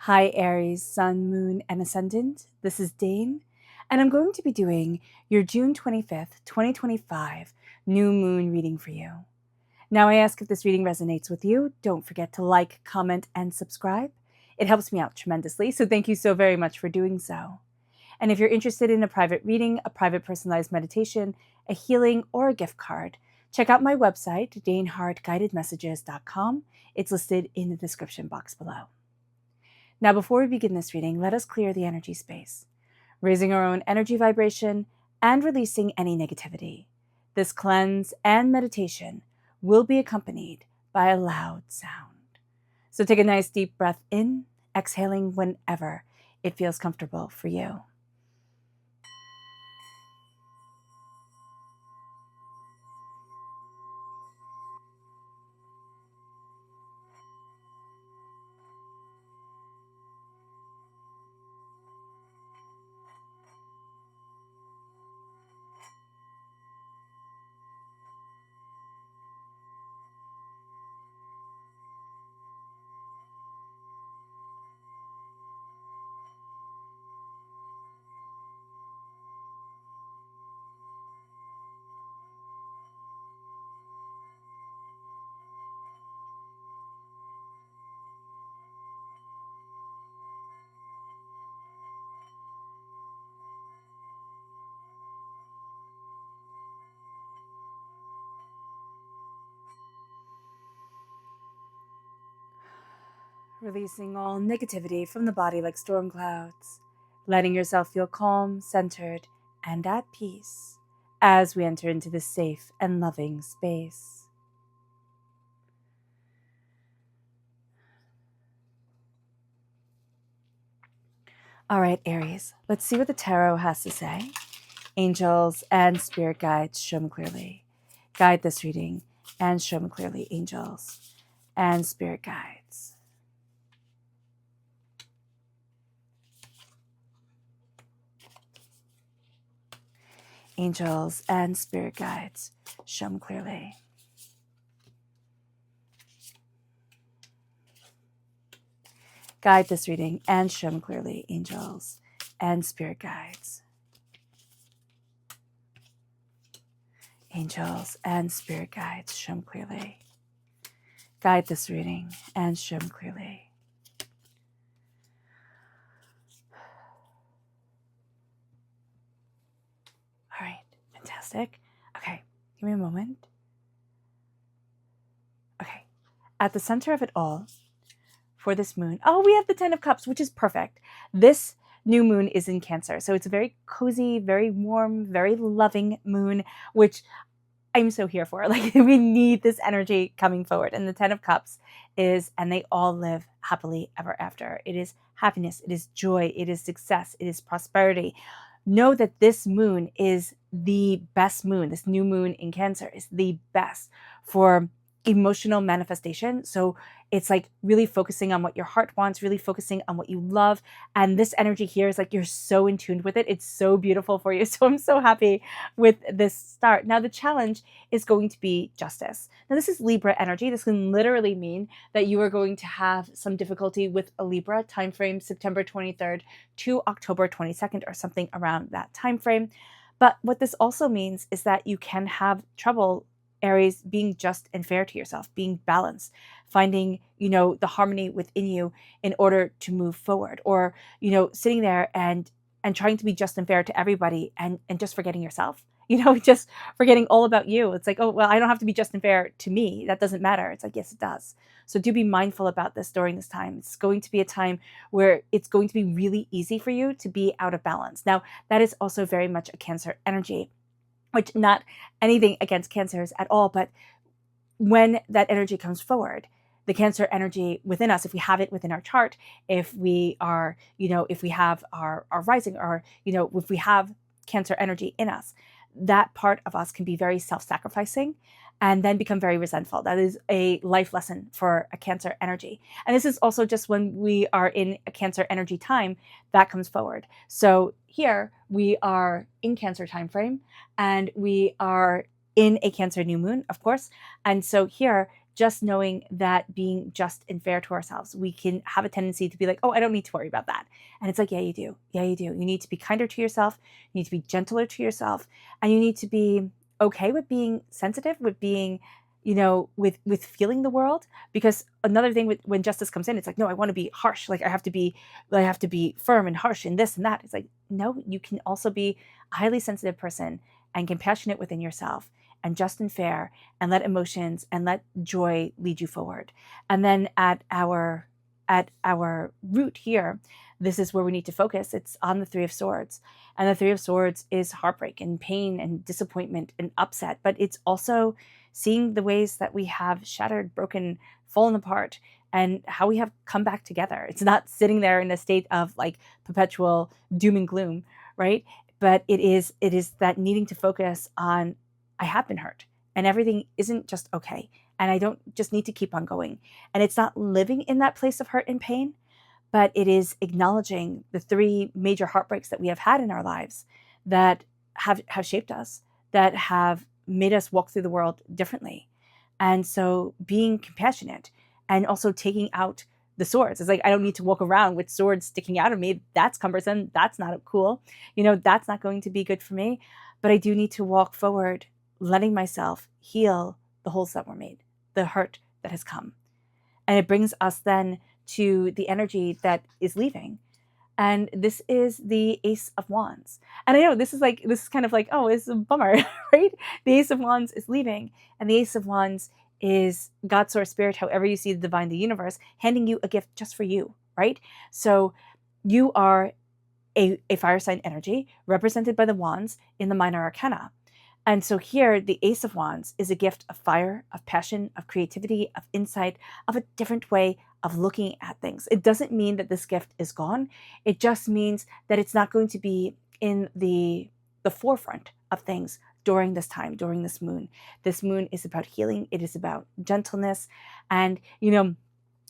Hi Aries, Sun, Moon, and Ascendant. This is Dane, and I'm going to be doing your June 25th, 2025 new moon reading for you. Now, I ask if this reading resonates with you. Don't forget to like, comment, and subscribe. It helps me out tremendously, so thank you so very much for doing so. And if you're interested in a private reading, a private personalized meditation, a healing, or a gift card, check out my website, daneharttarot.com. It's listed in the description box below. Now, before we begin this reading, let us clear the energy space, raising our own energy vibration and releasing any negativity. This cleanse and meditation will be accompanied by a loud sound. So take a nice deep breath in, exhaling whenever it feels comfortable for you. Releasing all negativity from the body like storm clouds, letting yourself feel calm, centered, and at peace as we enter into this safe and loving space. All right, Aries, let's see what the tarot has to say. Angels and spirit guides, show me clearly. Guide this reading and show me clearly, angels and spirit guides. Angels and spirit guides, show me clearly. Guide this reading and show me clearly, angels and spirit guides. Angels and spirit guides, show me clearly. Guide this reading and show me clearly. All right, fantastic. Okay, give me a moment. Okay, at the center of it all, for this moon, we have the 10 of Cups, which is perfect. This new moon is in Cancer, so it's a very cozy, very warm, very loving moon, which I'm so here for. Like, we need this energy coming forward. And the 10 of Cups is, and they all live happily ever after. It is happiness, it is joy, it is success, it is prosperity. Know that this moon is the best moon. This new moon in Cancer is the best for emotional manifestation. So it's like really focusing on what your heart wants, really focusing on what you love. And this energy here is like you're so in tune with it. It's so beautiful for you. So I'm so happy with this start. Now, the challenge is going to be justice. Now, this is Libra energy. This can literally mean that you are going to have some difficulty with a Libra timeframe, September 23rd to October 22nd or something around that timeframe. But what this also means is that you can have trouble, Aries, being just and fair to yourself, being balanced, finding, the harmony within you in order to move forward, or, sitting there and trying to be just and fair to everybody and just forgetting yourself, just forgetting all about you. It's like, oh, well, I don't have to be just and fair to me. That doesn't matter. It's like, yes, it does. So do be mindful about this during this time. It's going to be a time where it's going to be really easy for you to be out of balance. Now, that is also very much a Cancer energy, which not anything against Cancers at all, but when that energy comes forward, the Cancer energy within us, if we have it within our chart, if we are, if we have our rising, or, if we have Cancer energy in us, that part of us can be very self-sacrificing and then become very resentful. That is a life lesson for a Cancer energy. And this is also just when we are in a Cancer energy time that comes forward. So here we are in Cancer time frame, and we are in a Cancer new moon, of course. And so here just knowing that being just and fair to ourselves, we can have a tendency to be like, oh, I don't need to worry about that. And it's like, yeah, you do. Yeah, you do. You need to be kinder to yourself. You need to be gentler to yourself. And you need to be okay with being sensitive, with being, with feeling the world. Because another thing when justice comes in, it's like, no, I want to be harsh. Like I have to be firm and harsh and this and that. It's like, no, you can also be a highly sensitive person and compassionate within yourself and just and fair, and let emotions and let joy lead you forward. And then at our root here, this is where we need to focus. It's on the Three of Swords. And the Three of Swords is heartbreak and pain and disappointment and upset, but it's also seeing the ways that we have shattered, broken, fallen apart, and how we have come back together. It's not sitting there in a state of like perpetual doom and gloom, right? But it is that needing to focus on, I have been hurt and everything isn't just okay. And I don't just need to keep on going. And it's not living in that place of hurt and pain, but it is acknowledging the three major heartbreaks that we have had in our lives that have shaped us, that have made us walk through the world differently. And so being compassionate and also taking out the swords. It's like, I don't need to walk around with swords sticking out of me. That's cumbersome. That's not cool. That's not going to be good for me. But I do need to walk forward, letting myself heal the holes that were made, the hurt that has come. And it brings us then to the energy that is leaving. And this is the Ace of Wands. And I know this is kind of like, oh, it's a bummer, right? The Ace of Wands is leaving. And the Ace of Wands is God, source, spirit, however you see the divine, the universe, handing you a gift just for you, right? So you are a fire sign energy represented by the wands in the minor arcana. And so here, the Ace of Wands is a gift of fire, of passion, of creativity, of insight, of a different way of looking at things. It doesn't mean that this gift is gone. It just means that it's not going to be in the forefront of things during this time, during this moon. This moon is about healing. It is about gentleness. And,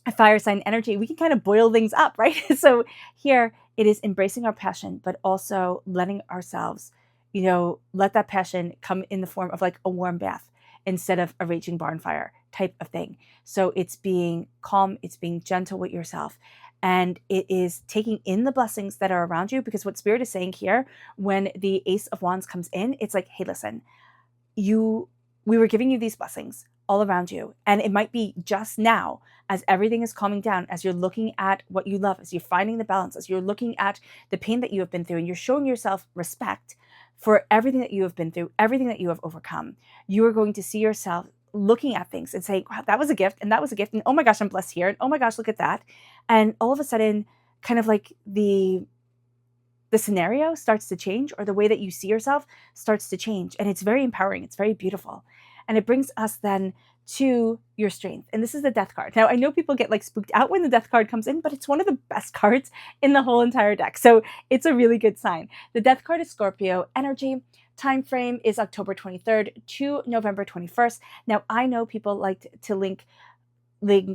a fire sign energy, we can kind of boil things up, right? So here it is embracing our passion, but also letting ourselves let that passion come in the form of like a warm bath instead of a raging barn fire type of thing. So it's being calm, it's being gentle with yourself, and it is taking in the blessings that are around you, because what Spirit is saying here, when the Ace of Wands comes in, it's like, hey, listen, we were giving you these blessings all around you. And it might be just now, as everything is calming down, as you're looking at what you love, as you're finding the balance, as you're looking at the pain that you have been through, and you're showing yourself respect for everything that you have been through, everything that you have overcome. You are going to see yourself looking at things and saying, wow, that was a gift, and that was a gift, and oh my gosh, I'm blessed here, and oh my gosh, look at that. And all of a sudden, kind of like the scenario starts to change, or the way that you see yourself starts to change. And it's very empowering. It's very beautiful. And it brings us then to your strength. And this is the Death card. Now, I know people get like spooked out when the Death card comes in, but it's one of the best cards in the whole entire deck. So it's a really good sign. The Death card is Scorpio energy. Time frame is October 23rd to November 21st. Now, I know people like to link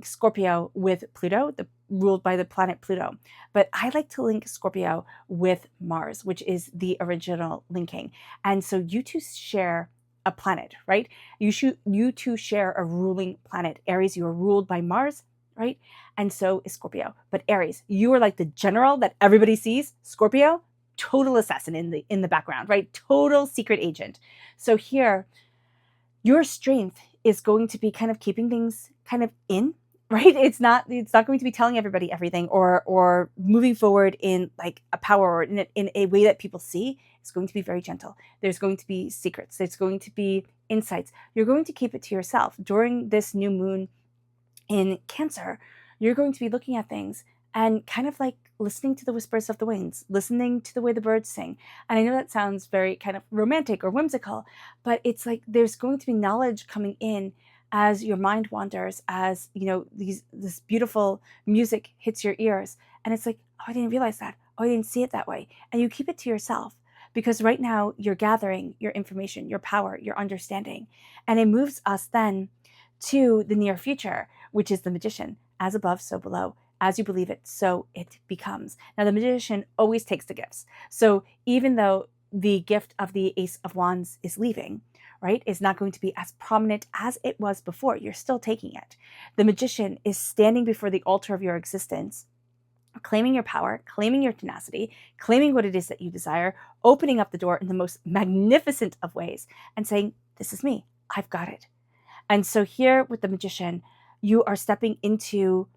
Scorpio with Pluto, ruled by the planet Pluto. But I like to link Scorpio with Mars, which is the original linking. And so you two share a planet, right? You two share a ruling planet. Aries, you are ruled by Mars, right? And so is Scorpio. But Aries, you are like the general that everybody sees. Scorpio, total assassin in the background, right? Total secret agent. So here, your strength is going to be kind of keeping things kind of in, right? It's not going to be telling everybody everything, or moving forward in like a power, or in a way that people see. It's going to be very gentle. There's going to be secrets. There's going to be insights. You're going to keep it to yourself. During this new moon in Cancer, you're going to be looking at things and kind of like listening to the whispers of the winds, listening to the way the birds sing. And I know that sounds very kind of romantic or whimsical, but it's like there's going to be knowledge coming in as your mind wanders, as this beautiful music hits your ears. And it's like, oh, I didn't realize that. Oh, I didn't see it that way. And you keep it to yourself, because right now you're gathering your information, your power, your understanding. And it moves us then to the near future, which is the Magician. As above, so below. As you believe it, so it becomes. Now, the Magician always takes the gifts. So even though the gift of the Ace of Wands is leaving, right, is not going to be as prominent as it was before. You're still taking it. The Magician is standing before the altar of your existence, claiming your power, claiming your tenacity, claiming what it is that you desire, opening up the door in the most magnificent of ways and saying, this is me, I've got it. And so here with the Magician, you are stepping into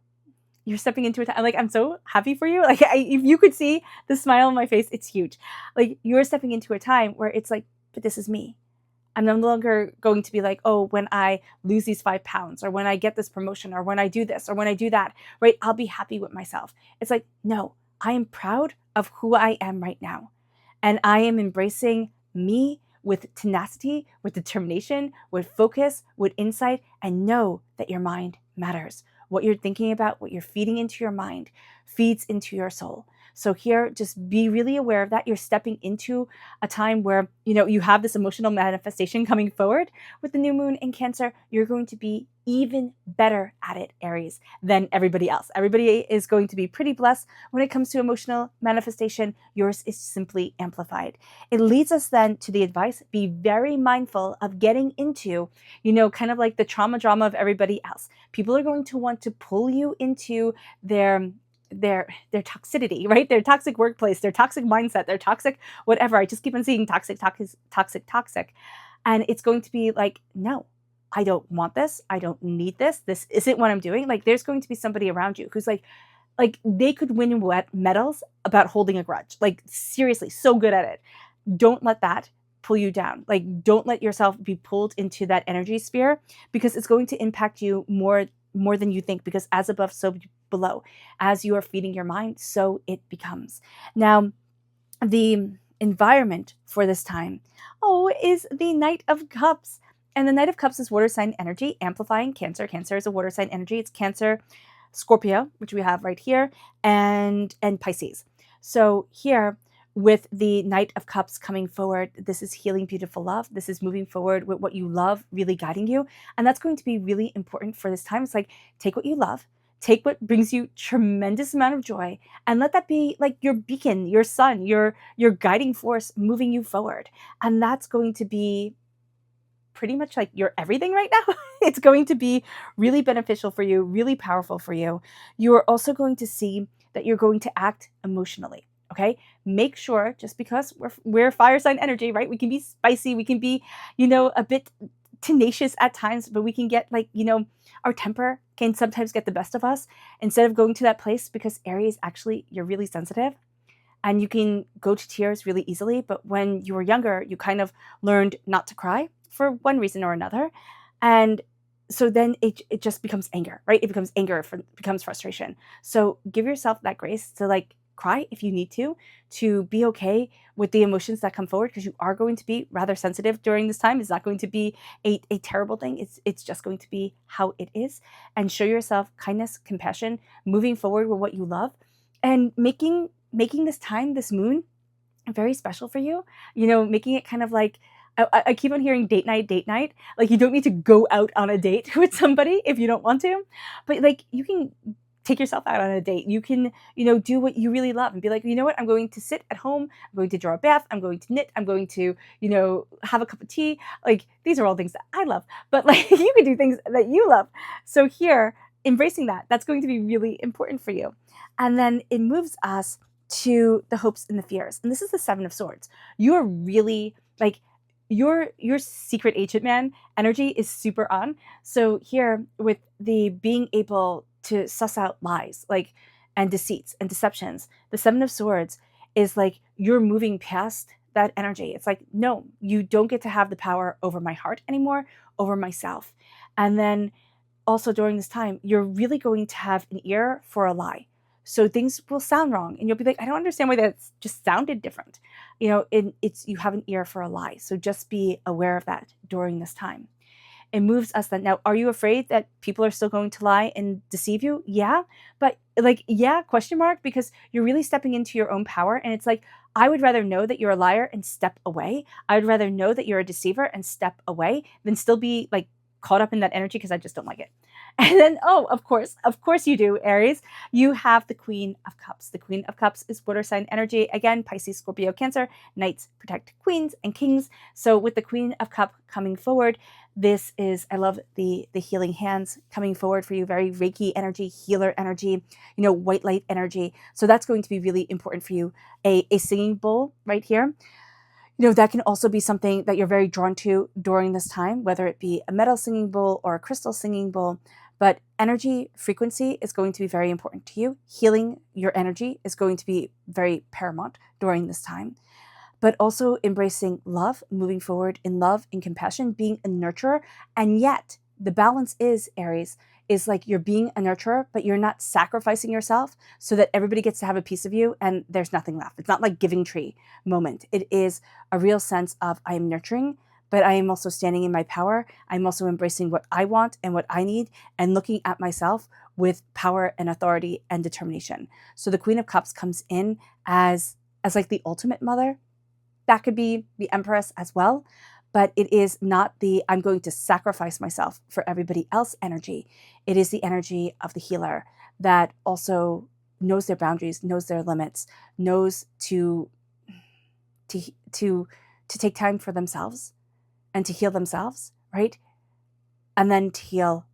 a time, like, I'm so happy for you. Like, if you could see the smile on my face, it's huge. Like, you're stepping into a time where it's like, but this is me. I'm no longer going to be like, oh, when I lose these 5 pounds, or when I get this promotion, or when I do this, or when I do that, right? I'll be happy with myself. It's like, no, I am proud of who I am right now. And I am embracing me with tenacity, with determination, with focus, with insight, and know that your mind matters. What you're thinking about, what you're feeding into your mind, feeds into your soul. So here, just be really aware of that. You're stepping into a time where, you have this emotional manifestation coming forward. With the new moon in Cancer, you're going to be even better at it, Aries, than everybody else. Everybody is going to be pretty blessed when it comes to emotional manifestation. Yours is simply amplified. It leads us then to the advice: be very mindful of getting into, kind of like the trauma drama of everybody else. People are going to want to pull you into their toxicity, right? Their toxic workplace, their toxic mindset, their toxic whatever. I just keep on seeing toxic. And it's going to be like, no, I don't want this. I don't need this. This isn't what I'm doing. Like, there's going to be somebody around you who's like they could win medals about holding a grudge. Like, seriously, so good at it. Don't let that pull you down. Like, don't let yourself be pulled into that energy sphere, because it's going to impact you more than you think, because as above, so below. As you are feeding your mind, so it becomes. Now, the environment for this time, is the Knight of Cups. And the Knight of Cups is water sign energy, amplifying Cancer. Cancer is a water sign energy. It's Cancer, Scorpio, which we have right here, and Pisces. So here, with the Knight of Cups coming forward, this is healing, beautiful love. This is moving forward with what you love, really guiding you. And that's going to be really important for this time. It's like, take what you love, take what brings you tremendous amount of joy, and let that be like your beacon, your sun, your guiding force moving you forward. And that's going to be pretty much like your everything right now. It's going to be really beneficial for you, really powerful for you. You are also going to see that you're going to act emotionally. Okay, make sure, just because we're fire sign energy, right? We can be spicy, we can be, a bit tenacious at times, but we can get our temper can sometimes get the best of us. Instead of going to that place, because Aries, actually, you're really sensitive and you can go to tears really easily. But when you were younger, you kind of learned not to cry for one reason or another. And so then it just becomes anger, right? It becomes anger, becomes frustration. So give yourself that grace to cry if you need to be okay with the emotions that come forward, because you are going to be rather sensitive during this time. It's not going to be a terrible thing. It's just going to be how it is. And show yourself kindness, compassion, moving forward with what you love, and making this time, this moon, very special for you. Making it kind of like, I keep on hearing date night. Like, you don't need to go out on a date with somebody if you don't want to, but you can take yourself out on a date. You can, do what you really love and be like, you know what, I'm going to sit at home, I'm going to draw a bath, I'm going to knit, I'm going to, have a cup of tea. Like, these are all things that I love, but you can do things that you love. So here, embracing that's going to be really important for you. And then it moves us to the hopes and the fears. And this is the 7 of Swords. You are really your secret agent man energy is super on. So here, with the being able to suss out lies, and deceits and deceptions, the 7 of Swords is you're moving past that energy. It's no, you don't get to have the power over my heart anymore, over myself. And then also during this time, you're really going to have an ear for a lie. So things will sound wrong and you'll be like, I don't understand why that's just sounded different. You have an ear for a lie. So just be aware of that during this time. It moves us then. Now, are you afraid that people are still going to lie and deceive you? Yeah. But question mark, because you're really stepping into your own power. And it's I would rather know that you're a liar and step away. I would rather know that you're a deceiver and step away than still be caught up in that energy, because I just don't like it. And then, oh, of course you do, Aries. You have the Queen of Cups. The Queen of Cups is water sign energy. Again, Pisces, Scorpio, Cancer. Knights protect queens and kings. So with the Queen of Cup coming forward, this is, I love the healing hands coming forward for you. Very Reiki energy, healer energy, white light energy. So that's going to be really important for you. A singing bowl right here. That can also be something that you're very drawn to during this time, whether it be a metal singing bowl or a crystal singing bowl. But energy frequency is going to be very important to you. Healing your energy is going to be very paramount during this time. But also embracing love, moving forward in love and compassion, being a nurturer. And yet the balance is, Aries, is like you're being a nurturer, but you're not sacrificing yourself so that everybody gets to have a piece of you and there's nothing left. It's not like giving tree moment. It is a real sense of I am nurturing, but I am also standing in my power. I'm also embracing what I want and what I need and looking at myself with power and authority and determination. So the Queen of Cups comes in as like the ultimate mother. That could be the Empress as well, but it is not the I'm going to sacrifice myself for everybody else energy. It is the energy of the healer that also knows their boundaries, knows their limits, knows to take time for themselves and to heal themselves, right? And then to heal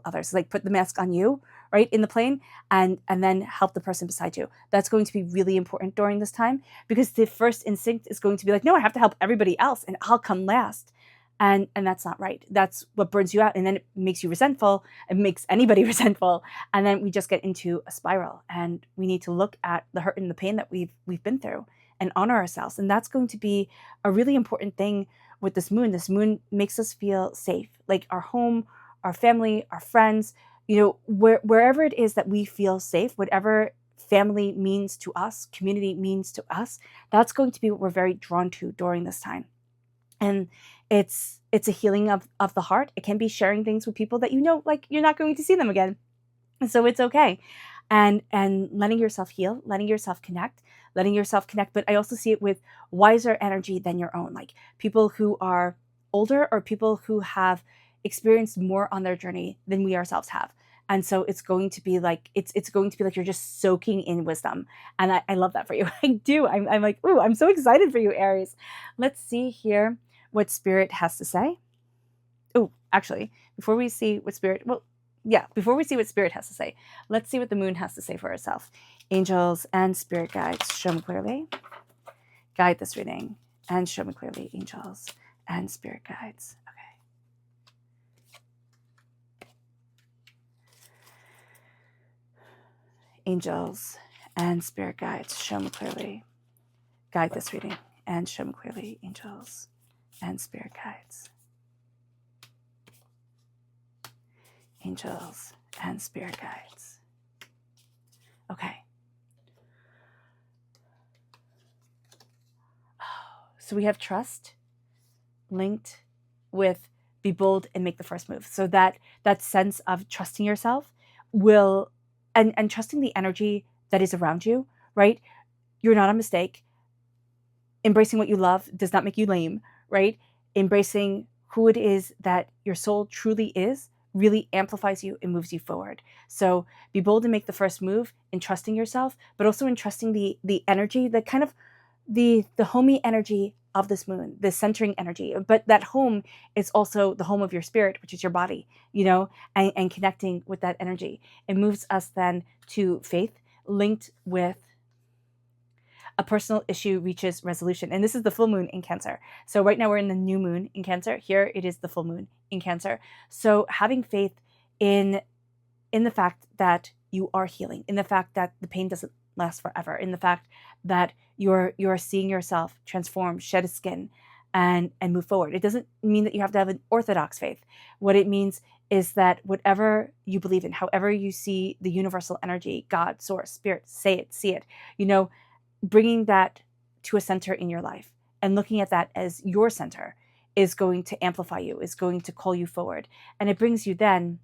others. Like put the mask on you, right, in the plane, and then help the person beside you. That's going to be really important during this time, because the first instinct is going to be like, no, I have to help everybody else and I'll come last. And that's not right. That's what burns you out. And then it makes you resentful. It makes anybody resentful. And then we just get into a spiral, and we need to look at the hurt and the pain that we've been through and honor ourselves. And that's going to be a really important thing with this moon. This moon makes us feel safe, like our home, our family, our friends, wherever it is that we feel safe, whatever family means to us, community means to us, that's going to be what we're very drawn to during this time. And it's a healing of the heart. It can be sharing things with people that like you're not going to see them again. And so it's okay. And letting yourself heal, letting yourself connect. But I also see it with wiser energy than your own, like people who are older or people who have experienced more on their journey than we ourselves have. And so it's going to be like you're just soaking in wisdom. And I love that for you. I do. I'm like, ooh, I'm so excited for you, Aries. Let's see here what Spirit has to say. Oh, actually, before we see what Spirit has to say, let's see what the moon has to say for herself. Angels and spirit guides, show me clearly. Guide this reading and show me clearly, angels and spirit guides. Angels and spirit guides, show me clearly. Guide this reading and show me clearly, angels and spirit guides. Angels and spirit guides. Okay. So we have trust linked with be bold and make the first move. So that sense of trusting yourself will and trusting the energy that is around you, right? You're not a mistake. Embracing what you love does not make you lame, right? Embracing who it is that your soul truly is really amplifies you and moves you forward. So be bold and make the first move in trusting yourself, but also in trusting the energy, the kind of the homey energy of this moon, the centering energy. But that home is also the home of your spirit, which is your body, and connecting with that energy. It moves us then to faith linked with a personal issue reaches resolution. And this is the full moon in Cancer. So right now we're in the new moon in Cancer. Here it is the full moon in Cancer. So having faith in the fact that you are healing, in the fact that the pain doesn't last forever, in the fact that you're seeing yourself transform, shed a skin, and move forward. It doesn't mean that you have to have an orthodox faith. What it means is that whatever you believe in, however you see the universal energy, God, source, spirit, say it, see it, bringing that to a center in your life and looking at that as your center is going to amplify you, is going to call you forward. And it brings you then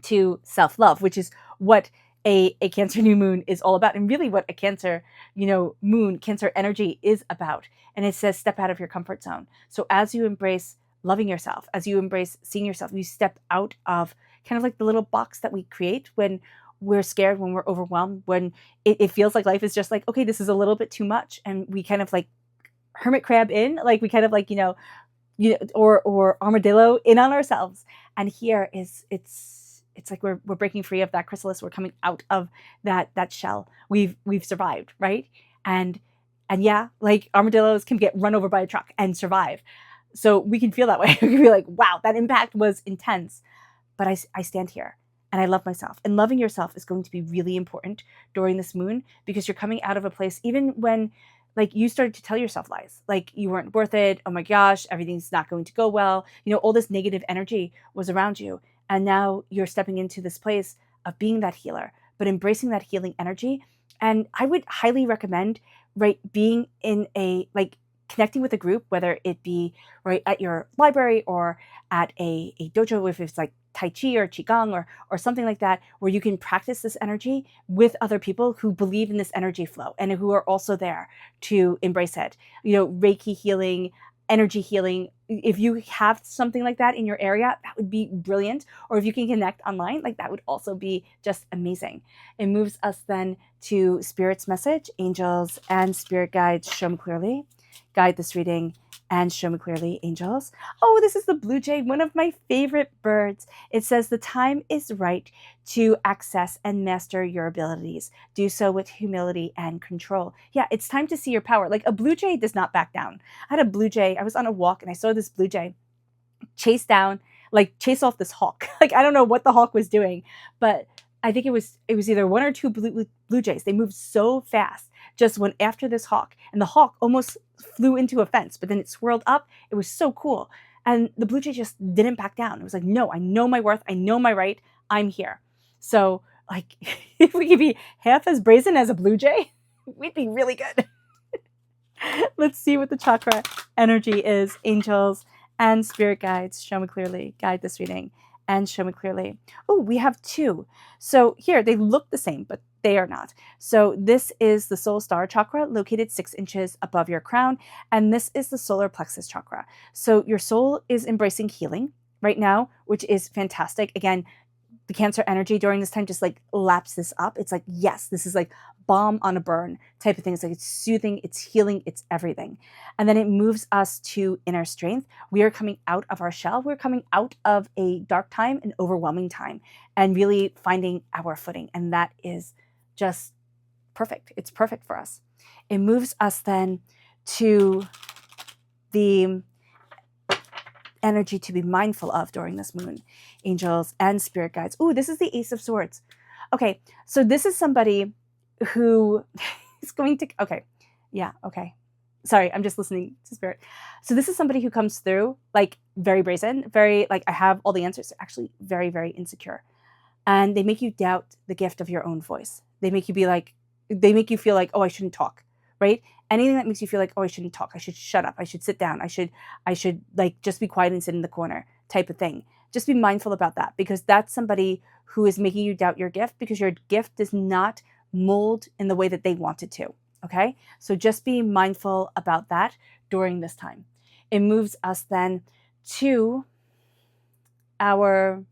to self-love, which is what a Cancer new moon is all about, and really what a Cancer, moon, Cancer energy is about. And it says step out of your comfort zone. So as you embrace loving yourself, as you embrace seeing yourself, you step out of kind of like the little box that we create when we're scared, when we're overwhelmed, when it feels like life is just like, okay, this is a little bit too much. And we kind of like hermit crab in, like we kind of like, or armadillo in on ourselves. And here is, it's like we're breaking free of that chrysalis. We're coming out of that shell. We've survived, right? And yeah, like armadillos can get run over by a truck and survive. So we can feel that way. We can be like, wow, that impact was intense. But I stand here and I love myself. And loving yourself is going to be really important during this moon, because you're coming out of a place, even when like you started to tell yourself lies, like you weren't worth it. Oh my gosh, everything's not going to go well. All this negative energy was around you. And now you're stepping into this place of being that healer, but embracing that healing energy. And I would highly recommend, right, being in connecting with a group, whether it be right at your library or at a dojo, if it's like Tai Chi or Qigong or something like that, where you can practice this energy with other people who believe in this energy flow and who are also there to embrace it. Reiki healing, energy healing. If you have something like that in your area, that would be brilliant. Or if you can connect online, like that would also be just amazing. It moves us then to Spirit's message. Angels and spirit guides, show me clearly. Guide this reading and show me clearly, angels. Oh, this is the blue jay, one of my favorite birds. It says the time is right to access and master your abilities. Do so with humility and control. Yeah, it's time to see your power. Like a blue jay does not back down. I had a blue jay. I was on a walk and I saw this blue jay chase off this hawk. Like, I don't know what the hawk was doing, but I think it was either one or two blue jays. They moved so fast, just went after this hawk, and the hawk almost flew into a fence, but then it swirled up. It was so cool. And the blue jay just didn't back down. It was like, no, I know my worth. I know my right. I'm here. So like, if we could be half as brazen as a blue jay, we'd be really good. Let's see what the chakra energy is. Angels and spirit guides, show me clearly. Guide this reading and show me clearly. Oh, we have two. So here, they look the same, but they are not. So this is the soul star chakra, located 6 inches above your crown. And this is the solar plexus chakra. So your soul is embracing healing right now, which is fantastic. Again, the Cancer energy during this time just like laps this up. It's like, yes, this is like balm on a burn type of thing. It's like, it's soothing, it's healing, it's everything. And then it moves us to inner strength. We are coming out of our shell. We're coming out of a dark time, an overwhelming time, and really finding our footing. And that is just perfect. It's perfect for us. It moves us then to the energy to be mindful of during this moon. Angels and spirit guides. Ooh, this is the Ace of Swords. Okay, so this is somebody who is going to, okay. Sorry, I'm just listening to spirit. So this is somebody who comes through like very brazen, very like, I have all the answers. They're actually very, very insecure. And they make you doubt the gift of your own voice. They make you feel like, oh, I shouldn't talk, right? Anything that makes you feel like, oh, I shouldn't talk. I should shut up. I should sit down. I should like just be quiet and sit in the corner type of thing. Just be mindful about that, because that's somebody who is making you doubt your gift, because your gift does not mold in the way that they want it to. Okay. So just be mindful about that during this time. It moves us then to our,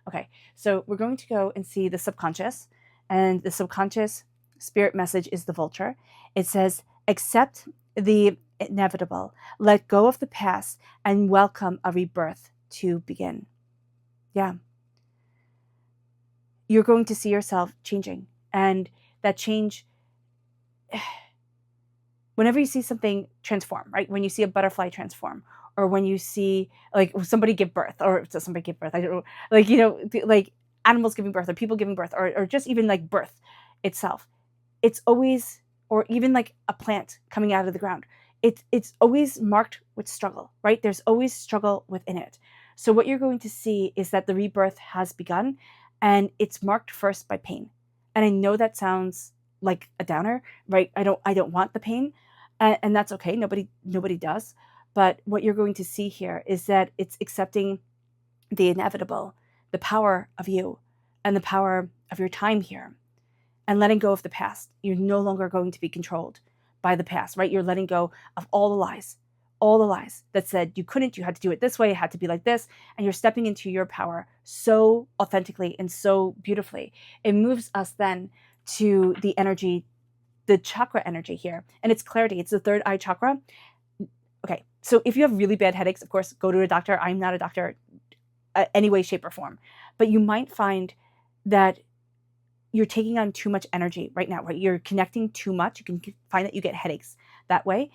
okay. So we're going to go and see the subconscious, and the subconscious spirit message is the vulture. It says, accept the inevitable, let go of the past, and welcome a rebirth to begin. Yeah. You're going to see yourself changing, and that change, whenever you see something transform, right? When you see a butterfly transform, or when you see like somebody give birth, or somebody give birth, I don't know, like, like animals giving birth, or people giving birth, or just even like birth itself. It's always, or even like a plant coming out of the ground, it's always marked with struggle, right? There's always struggle within it. So what you're going to see is that the rebirth has begun, and it's marked first by pain. And I know that sounds like a downer, right? I don't want the pain, and that's okay. Nobody does. But what you're going to see here is that it's accepting the inevitable, the power of you, and the power of your time here, and letting go of the past. You're no longer going to be controlled by the past, right? You're letting go of all the lies, all the lies that said you couldn't, you had to do it this way, it had to be like this, and you're stepping into your power so authentically and so beautifully. It moves us then to the energy, the chakra energy here, and it's clarity. It's the third eye chakra. Okay, so if you have really bad headaches, of course, go to a doctor. I'm not a doctor any way, shape, or form, but you might find that you're taking on too much energy right now, right? You're connecting too much. You can find that you get headaches that way.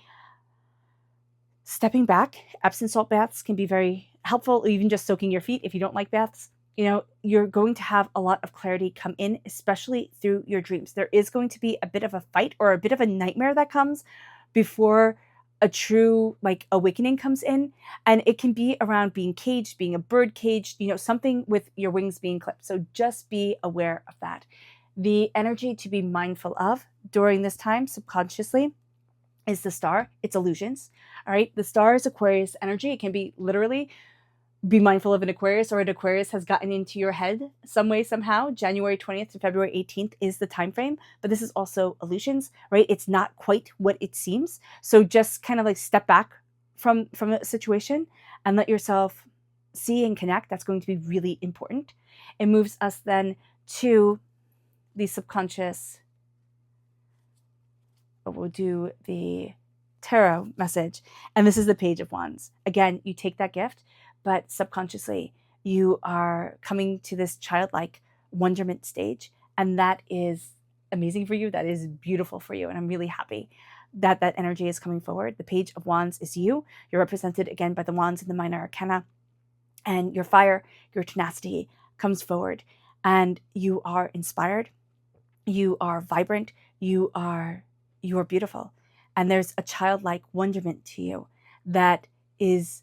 Stepping back, Epsom salt baths can be very helpful, even just soaking your feet if you don't like baths. You're going to have a lot of clarity come in, especially through your dreams. There is going to be a bit of a fight or a bit of a nightmare that comes before a true awakening comes in. And it can be around being caged, being a bird caged, something with your wings being clipped. So just be aware of that. The energy to be mindful of during this time subconsciously is the star. It's illusions. All right. The star is Aquarius energy. It can be literally be mindful of an Aquarius, or an Aquarius has gotten into your head some way, somehow. January 20th to February 18th is the time frame, but this is also illusions, right? It's not quite what it seems. So just kind of step back from a situation and let yourself see and connect. That's going to be really important. It moves us then to the subconscious. We'll do the tarot message, and this is the Page of Wands. Again, you take that gift, but subconsciously you are coming to this childlike wonderment stage, and that is amazing for you. That is beautiful for you, and I'm really happy that that energy is coming forward. The Page of Wands is you. You're represented again by the wands in the minor arcana, and your fire, your tenacity comes forward, and you are inspired. You are vibrant. You are beautiful, and there's a childlike wonderment to you that is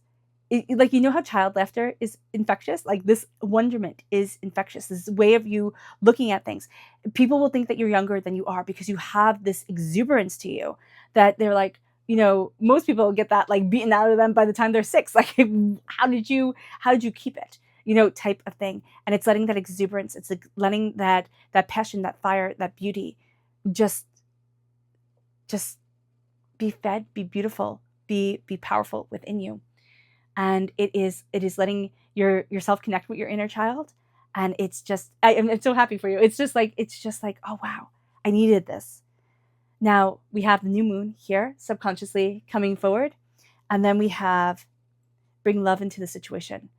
how child laughter is infectious. This wonderment is infectious. This way of you looking at things. People will think that you're younger than you are because you have this exuberance to you that they're like, most people get that beaten out of them by the time they're 6. How did you keep it? Type of thing. And it's letting that exuberance, it's letting that passion, that fire, that beauty just be fed, be beautiful, be powerful within you. And it is letting yourself connect with your inner child. And it's just, I'm so happy for you. It's just like, oh wow, I needed this. Now we have the new moon here, subconsciously coming forward. And then we have bring love into the situation.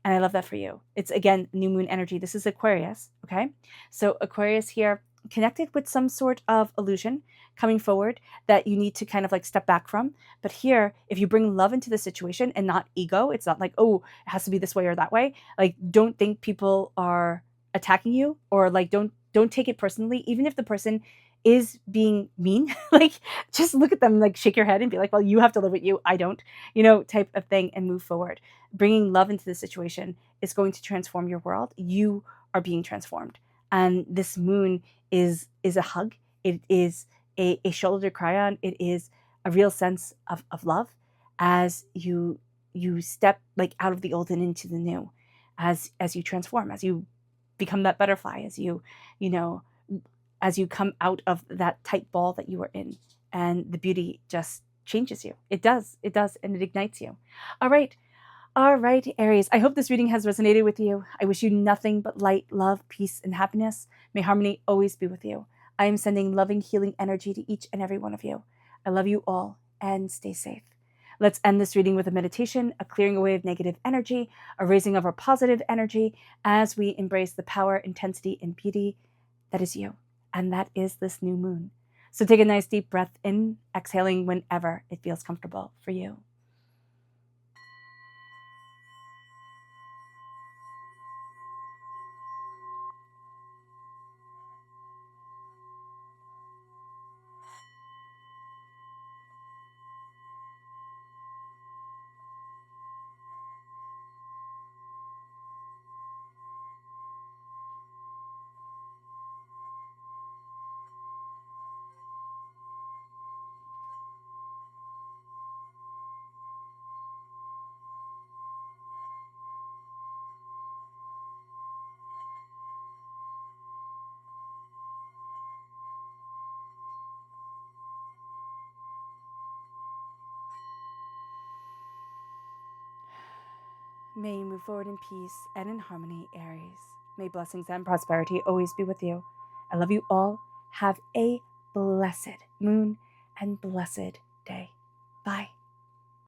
And I love that for you. It's again, new moon energy. This is Aquarius. Okay. So Aquarius here connected with some sort of illusion coming forward that you need to kind of step back from. But here, if you bring love into the situation and not ego, it's not oh, it has to be this way or that way. Don't think people are attacking you, or don't take it personally. Even if the person is being mean, just look at them, shake your head and be well, you have to live with you, I don't, type of thing, and move forward. Bringing love into the situation is going to transform your world. You are being transformed. And this moon is a hug. It is a shoulder to cry on. It is a real sense of love as you step out of the old and into the new, as you transform, as you become that butterfly, as you come out of that tight ball that you were in, and the beauty just changes you. It does, and it ignites you. All right, Aries, I hope this reading has resonated with you. I wish you nothing but light, love, peace, and happiness. May harmony always be with you. I am sending loving, healing energy to each and every one of you. I love you all, and stay safe. Let's end this reading with a meditation, a clearing away of negative energy, a raising of our positive energy as we embrace the power, intensity, and beauty that is you. And that is this new moon. So take a nice deep breath in, exhaling whenever it feels comfortable for you. May you move forward in peace and in harmony, Aries. May blessings and prosperity always be with you. I love you all. Have a blessed moon and blessed day. Bye.